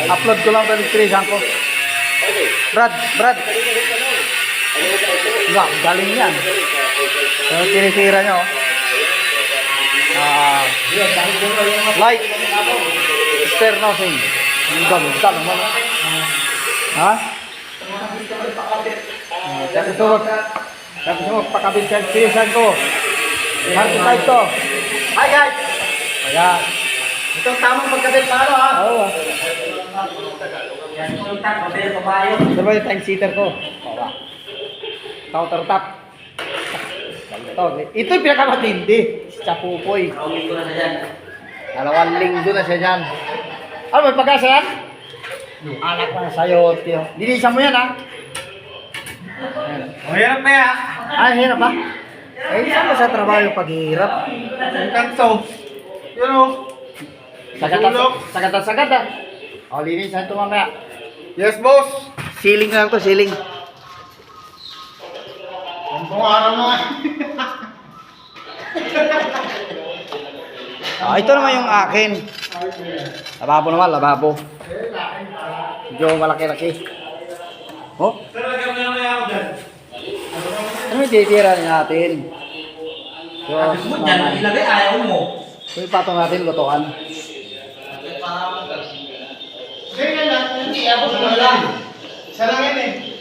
Upload ko lang ito ng ko. Brad. Wah, galing yan. So, tinitira nyo. Like. Share nothing. Ganda naman. Ha? Tapos magpakabit sa silisan ko. Martin type to. Hi guys! Ayan. Itong tamang pagkabit paano ha? Oo. Yan, itong pagkabit pabayo. Ito ba yung time seater ko? Bawa. Counter top. Ito yung pinakamatindi. Si Chapupoy. Kaulit ko na yan. 2 linggo na siya dyan. Ano, may pag-asa yan? Anak ko na sa'yo, tiyo. Dinisan mo yan, ha? Mahirap na yan. Ay, hirap ba? Eh, saan ba sa trabaho yung paghihirap? Ang kanto. Yun o. Sagad ha. O, linisan ito mamaya. Yes boss. Ceiling lang to, ceiling. Ang araw na nga. Ito naman yung akin. Lababo naman, lababo. Medyo malaki-laki. Oh, ano yung titira natin? So, Yan, ilagay ayaw mo. so ipatong natin, lutuan. Ganyan lang. Hindi, abot mo lang. Isa lang yan eh.